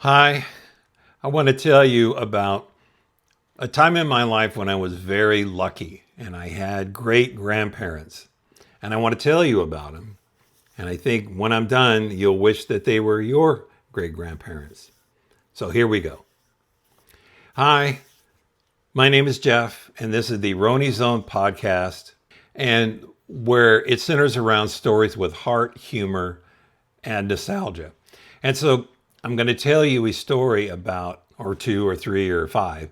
Hi, I want to tell you about a time in my life when I was very lucky and I had great grandparents. And I want to tell you about them. And I think when I'm done, you'll wish that they were your great grandparents. So here we go. Hi, my name is Jeff, and this is the RoneyZone Podcast, and where it centers around stories with heart, humor, and nostalgia. And so I'm going to tell you a story about, or two, or three, or five,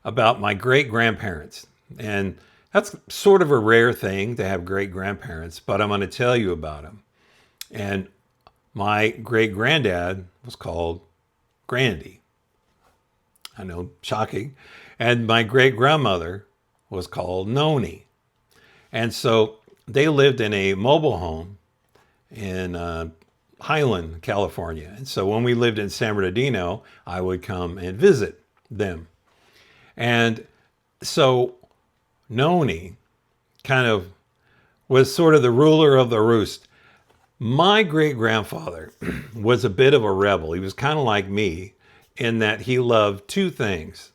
about my great grandparents. And that's sort of a rare thing to have great grandparents, but I'm going to tell you about them. And my great granddad was called Grandy. I know, shocking. And my great grandmother was called Nonie. And so they lived in a mobile home in Highland, California. And so when we lived in San Bernardino, I would come and visit them. And so Noni kind of was sort of the ruler of the roost. My great grandfather was a bit of a rebel. He was kind of like me in that he loved two things.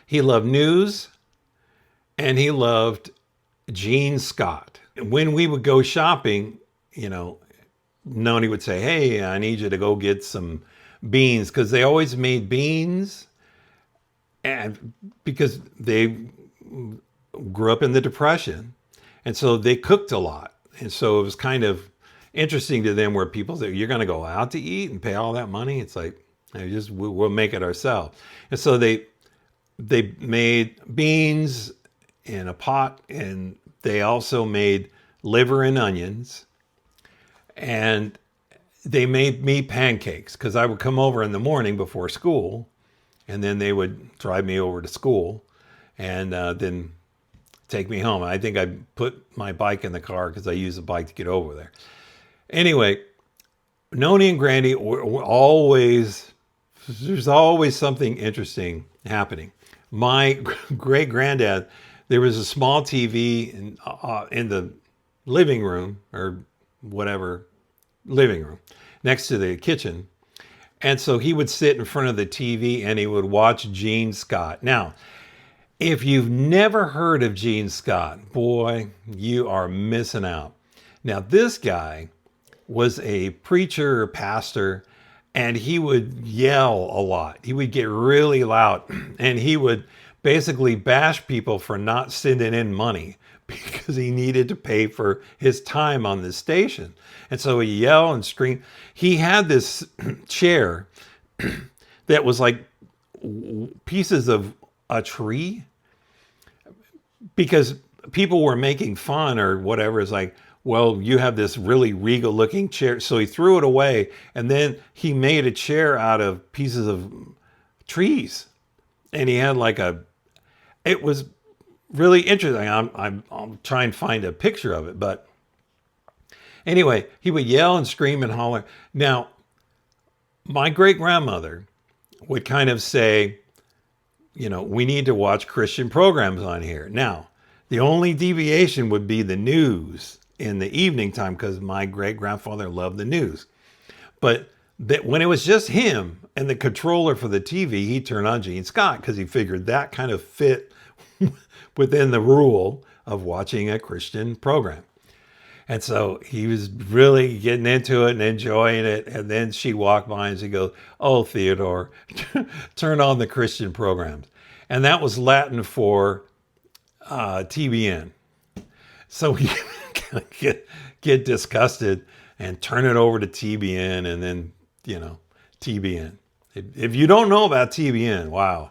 He loved news and he loved Gene Scott. When we would go shopping, Noni would say, "Hey, I need you to go get some beans," because they always made beans, and because they grew up in the Depression, and so they cooked a lot, and so it was kind of interesting to them where people say, "You're going to go out to eat and pay all that money?" It's like, we'll make it ourselves, and so they made beans in a pot, and they also made liver and onions. And they made me pancakes because I would come over in the morning before school, and then they would drive me over to school and then take me home. I think I put my bike in the car because I used the bike to get over there. Anyway, Nonie and Grandy were always, there's always something interesting happening. My great granddad, there was a small TV in the living room or whatever living room next to the kitchen. And so he would sit in front of the TV and he would watch Gene Scott. Now, if you've never heard of Gene Scott, boy, you are missing out. Now, this guy was a preacher or pastor, and he would yell a lot. He would get really loud, and he would basically bash people for not sending in money because he needed to pay for his time on this station. And so he yelled and screamed. He had this chair that was like pieces of a tree because people were making fun or whatever. It's like, well, you have this really regal looking chair. So he threw it away, and then he made a chair out of pieces of trees. And he had it was really interesting. I'll try and find a picture of it. But anyway, he would yell and scream and holler. Now, my great grandmother would kind of say, we need to watch Christian programs on here. Now, the only deviation would be the news in the evening time because my great grandfather loved the news. But when it was just him and the controller for the TV, he turned on Gene Scott because he figured that kind of fit within the rule of watching a Christian program. And so he was really getting into it and enjoying it. And then she walked by and she goes, "Oh, Theodore, turn on the Christian programs." And that was Latin for TBN. So he get disgusted and turn it over to TBN, and then, TBN. If you don't know about TBN, wow.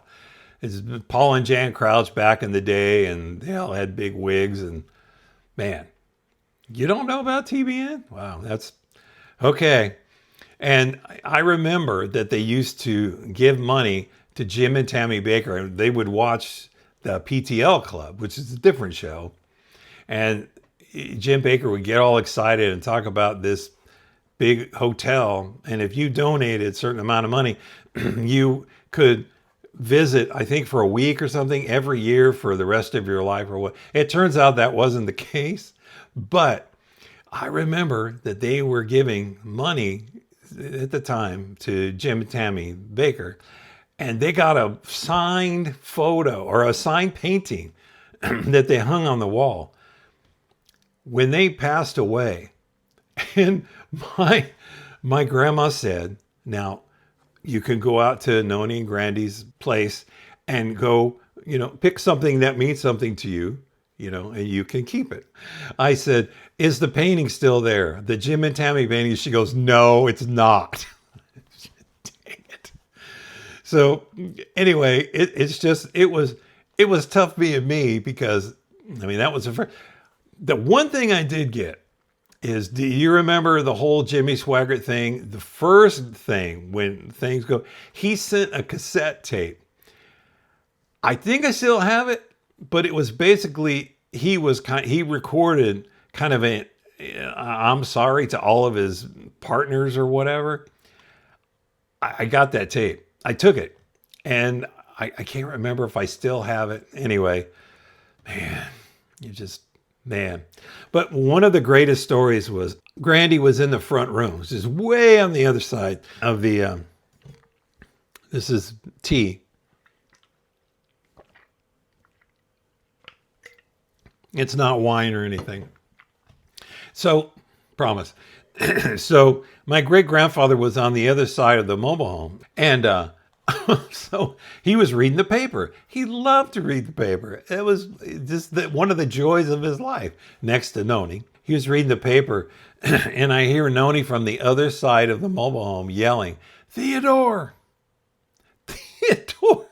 It's Paul and Jan Crouch back in the day, and they all had big wigs, and man, you don't know about TBN? Wow, that's okay. And I remember that they used to give money to Jim and Tammy Baker, and they would watch the PTL Club, which is a different show. And Jim Baker would get all excited and talk about this big hotel. And if you donated a certain amount of money, you could visit, I think, for a week or something every year for the rest of your life or what. It turns out that wasn't the case. But I remember that they were giving money at the time to Jim and Tammy Baker, and they got a signed photo or a signed painting that they hung on the wall when they passed away. And my grandma said, now you can go out to Nonie and Grandy's place and go, pick something that means something to you, and you can keep it. I said, is the painting still there? The Jim and Tammy painting? She goes, no, it's not. Dang it. So anyway, it was tough being me because, that was the one thing I did get is, do you remember the whole Jimmy Swaggart thing? The first thing when things go, he sent a cassette tape. I think I still have it, but it was basically, he recorded kind of I'm sorry to all of his partners or whatever. I got that tape. I took it and I can't remember if I still have it. Anyway, man. But one of the greatest stories was Grandy was in the front room. This is way on the other side of the, this is tea. It's not wine or anything. So, promise. So my great grandfather was on the other side of the mobile home. And, so he was reading the paper. He loved to read the paper. It was just one of the joys of his life, next to Nonie. He was reading the paper, and I hear Nonie from the other side of the mobile home yelling, Theodore! Theodore!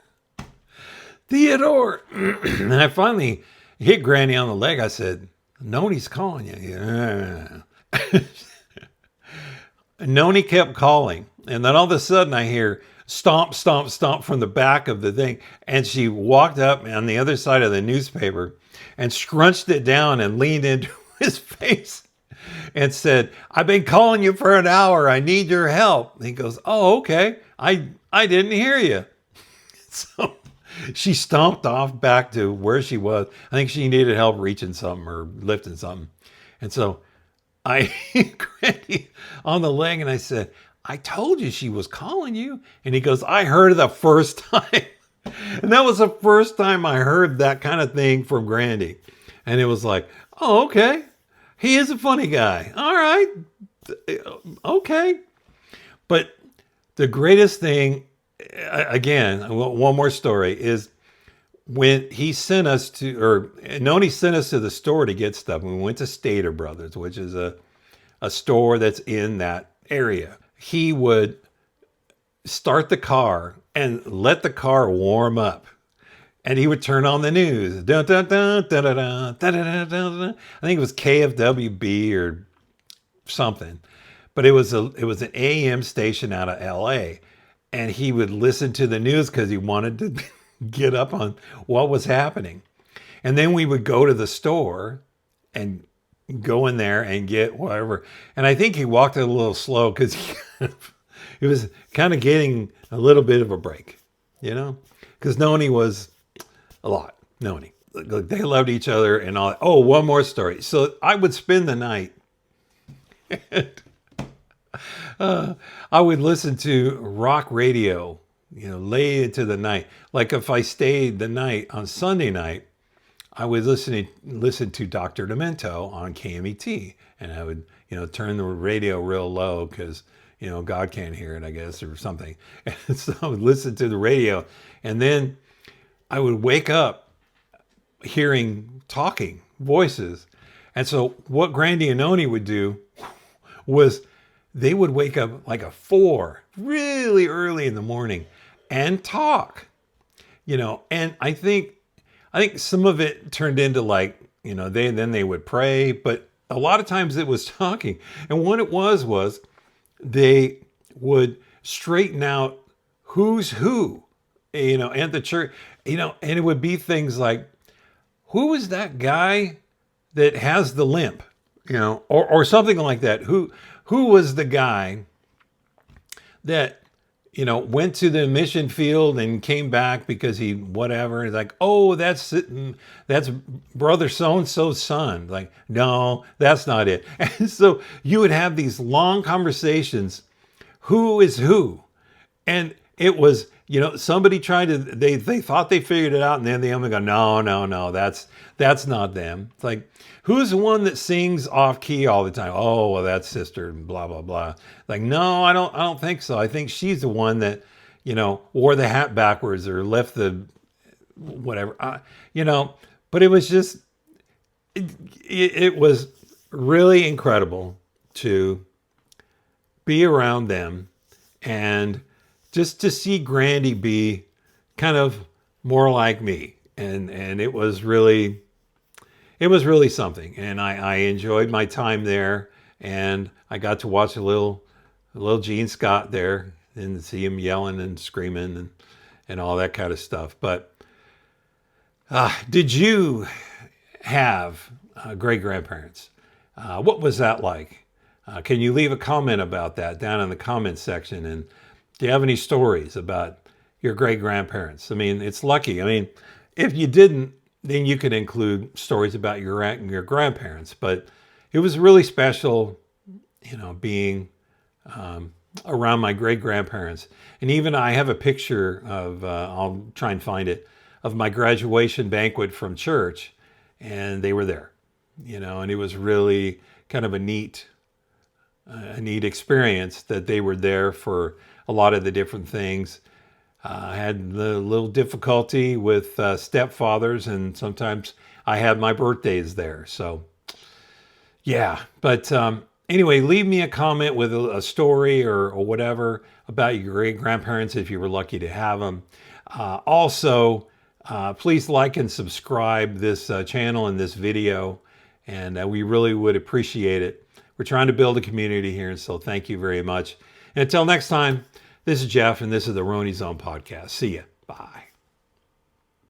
Theodore! And I finally hit Granny on the leg. I said, Nonie's calling you. Yeah. Nonie kept calling. And then all of a sudden I hear stomp, stomp, stomp from the back of the thing. And she walked up on the other side of the newspaper and scrunched it down and leaned into his face and said, I've been calling you for an hour. I need your help. And he goes, oh, okay. I didn't hear you. So she stomped off back to where she was. I think she needed help reaching something or lifting something. And so I hit Granny on the leg and I said, I told you she was calling you. And he goes, I heard it the first time. And that was the first time I heard that kind of thing from Grandy. And it was like, oh, okay. He is a funny guy. All right. Okay. But the greatest thing, again, one more story, is when he sent us to, or Nonie sent us to the store to get stuff. We went to Stater Brothers, which is a store that's in that area. He would start the car and let the car warm up. And he would turn on the news. Dun, dun, dun, dun, dun, dun, dun, dun, dun, dun. I think it was KFWB or something. But it was an AM station out of LA. And he would listen to the news because he wanted to get up on what was happening. And then we would go to the store and go in there and get whatever. And I think he walked it a little slow because he was kind of getting a little bit of a break, because Nonie was a lot. Nonie. They loved each other and all that. Oh, one more story. So I would spend the night. I would listen to rock radio, late into the night. Like if I stayed the night on Sunday night, I would listen to Dr. Demento on KMET. And I would, turn the radio real low because, God can't hear it, I guess, or something. And so I would listen to the radio. And then I would wake up hearing talking voices. And so what Grandy and Nonie would do was they would wake up like at 4, really early in the morning and talk, and I think some of it turned into like, they would pray, but a lot of times it was talking. And what it was they would straighten out who's who, at the church, and it would be things like, who is that guy that has the limp, or something like that. Who was the guy that, went to the mission field and came back because he, whatever. It's like, oh, that's brother so-and-so's son. Like, no, that's not it. And so you would have these long conversations. who is who. And it was, somebody tried to, they thought they figured it out, and then the other go, no, that's not them. It's like, who's the one that sings off key all the time? Oh, well, that's sister, and blah, blah, blah. Like, no, I don't think so. I think she's the one that, wore the hat backwards or left the, whatever, but it was just, it was really incredible to be around them and just to see Grandy be kind of more like me. And it was really something. And I enjoyed my time there, and I got to watch a little Gene Scott there and see him yelling and screaming and all that kind of stuff. But did you have great grandparents? What was that like? Can you leave a comment about that down in the comments section? And do you have any stories about your great grandparents? I mean, it's lucky. I mean, if you didn't, then you could include stories about your grandparents. But it was really special, being around my great grandparents. And even I have a picture of, I'll try and find it, of my graduation banquet from church, and they were there, and it was really kind of a neat experience that they were there for a lot of the different things. I had the little difficulty with stepfathers, and sometimes I had my birthdays there. So, yeah. But anyway, leave me a comment with a story or whatever about your great grandparents if you were lucky to have them. Also, please like and subscribe this channel and this video, and we really would appreciate it. We're trying to build a community here, so thank you very much. And until next time, this is Jeff, and this is the RoneyZone Podcast. See ya. Bye.